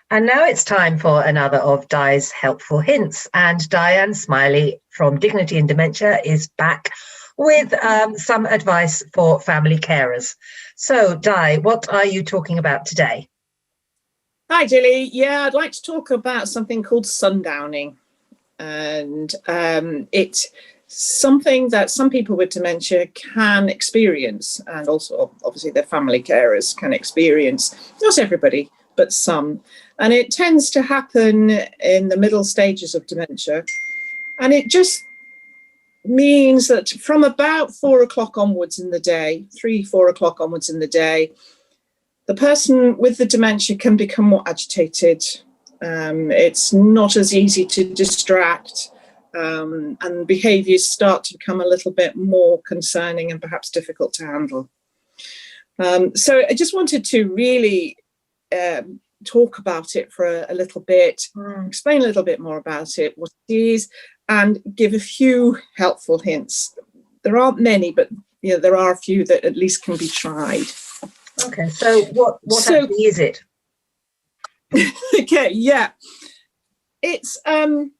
And now it's time for another of Di's helpful hints. And Diane Smillie from Dignity in Dementia is back with some advice for family carers. So, Di, what are you talking about today? Hi, Jilly. Yeah, I'd like to talk about something called sundowning. And it's something that some people with dementia can experience, and also obviously their family carers can experience. Not everybody, but some. And it tends to happen in the middle stages of dementia. And it just means that from about 4 o'clock onwards in the day, 3-4 o'clock onwards in the day, the person with the dementia can become more agitated. It's not as easy to distract, and behaviours start to become a little bit more concerning and perhaps difficult to handle. So I just wanted to really talk about it for a little bit, explain a little bit more about it, what it is, and give a few helpful hints. There aren't many, but there are a few that at least can be tried. Okay, so what actually is it? Okay, yeah, it's not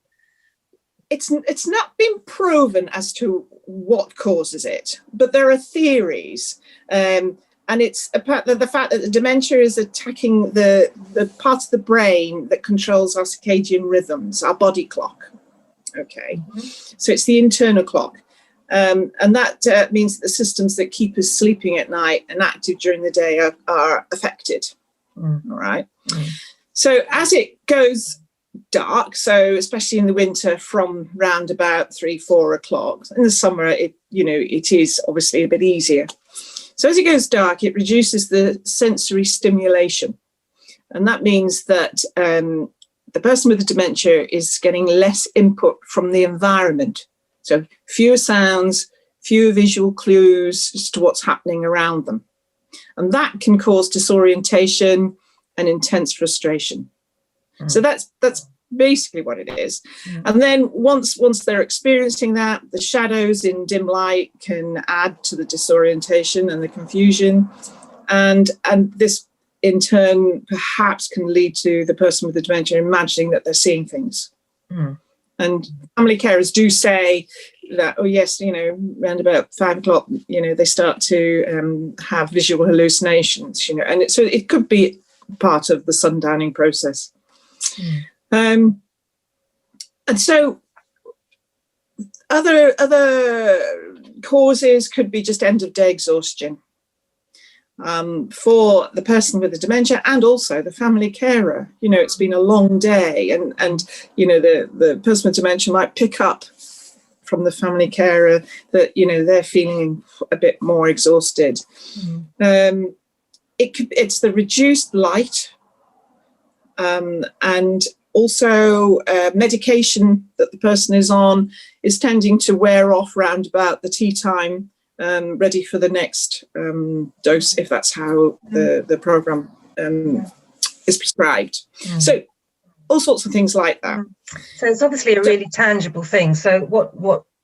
been proven as to what causes it, but there are theories, and it's about the fact that the dementia is attacking the part of the brain that controls our circadian rhythms, our body clock. Okay, so it's the internal clock. And that means that the systems that keep us sleeping at night and active during the day are affected. All right. So as it goes dark, so especially in the winter from round about 3-4 o'clock, in the summer it is obviously a bit easier. So as it goes dark, it reduces the sensory stimulation, and that means that the person with the dementia is getting less input from the environment. So fewer sounds, fewer visual clues as to what's happening around them. And that can cause disorientation and intense frustration. So that's basically what it is. And then once they're experiencing that, the shadows in dim light can add to the disorientation and the confusion. And this in turn perhaps can lead to the person with the dementia imagining that they're seeing things. And family carers do say that, oh yes, around about 5 o'clock, they start to have visual hallucinations, and so it could be part of the sundowning process. And so other causes could be just end of day exhaustion for the person with the dementia and also the family carer. It's been a long day, and the person with dementia might pick up from the family carer that they're feeling a bit more exhausted. It's the reduced light, and also medication that the person is on is tending to wear off round about the tea time, ready for the next dose, if that's how the program is prescribed. So all sorts of things like that. So it's obviously a really tangible thing. So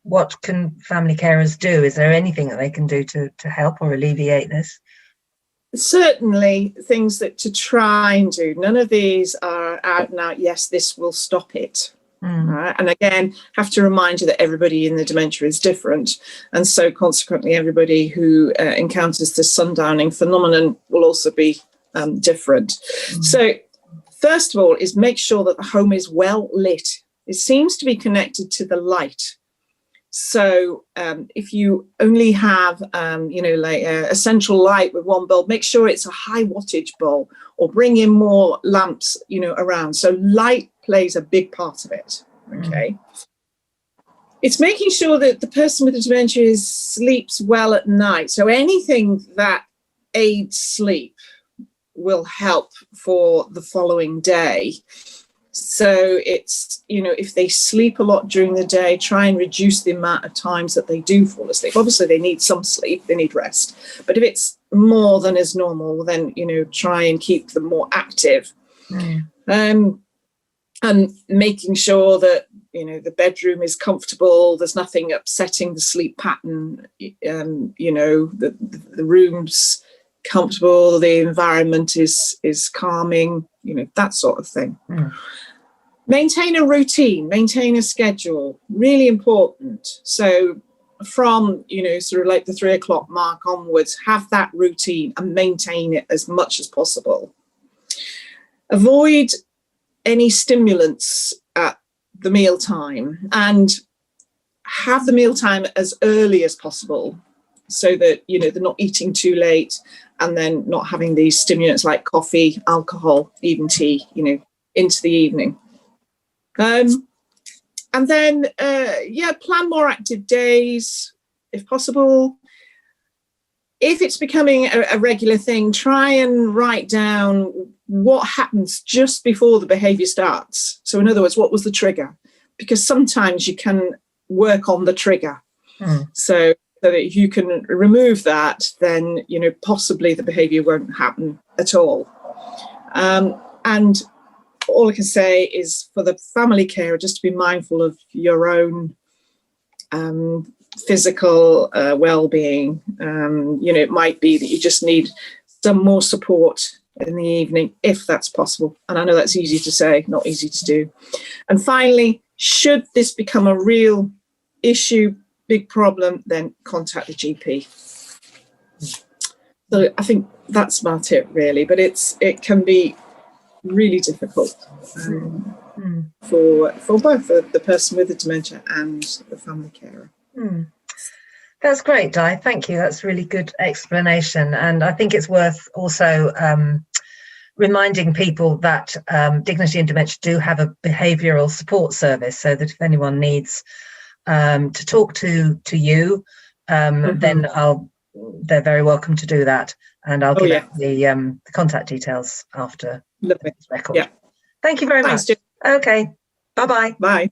what can family carers do? Is there anything that they can do to help or alleviate this? Certainly things that to try and do. None of these are out and out, yes, this will stop it. Right? And again, have to remind you that everybody in the dementia is different. And so consequently, everybody who encounters this sundowning phenomenon will also be different. So first of all is make sure that the home is well lit. It seems to be connected to the light. So if you only have, like a central light with one bulb, make sure it's a high wattage bulb, or bring in more lamps, around. So light plays a big part of it. Okay. It's making sure that the person with the dementia sleeps well at night. So anything that aids sleep will help for the following day. So it's, if they sleep a lot during the day, try and reduce the amount of times that they do fall asleep. Obviously, they need some sleep, they need rest. But if it's more than is normal, then, try and keep them more active. And making sure that, the bedroom is comfortable, there's nothing upsetting the sleep pattern, the rooms comfortable, the environment is calming, you know, that sort of thing. Maintain a routine, maintain a schedule, really important. So from, you know, sort of like the 3 o'clock mark onwards, have that routine and maintain it as much as possible. Avoid any stimulants at the mealtime, and have the mealtime as early as possible, so that, you know, they're not eating too late and then not having these stimulants like coffee, alcohol, even tea, you know, into the evening. And then, plan more active days if possible. If it's becoming a regular thing, try and write down what happens just before the behaviour starts. So in other words, what was the trigger? Because sometimes you can work on the trigger. So that if you can remove that, then, you know, possibly the behaviour won't happen at all. And all I can say is for the family carer, just to be mindful of your own physical well-being. You know, it might be that you just need some more support in the evening, if that's possible. And I know that's easy to say, not easy to do. And finally, should this become a real issue, big problem, then contact the GP. So I think that's about it, really. But it can be really difficult for both the person with the dementia and the family carer. That's great, Di. Thank you. That's really good explanation. And I think it's worth also reminding people that Dignity and Dementia do have a behavioural support service, so that if anyone needs to talk to you, then they're very welcome to do that. And I'll give out the contact details after this record. Thank you very much. Jim. Okay. Bye-bye. Bye.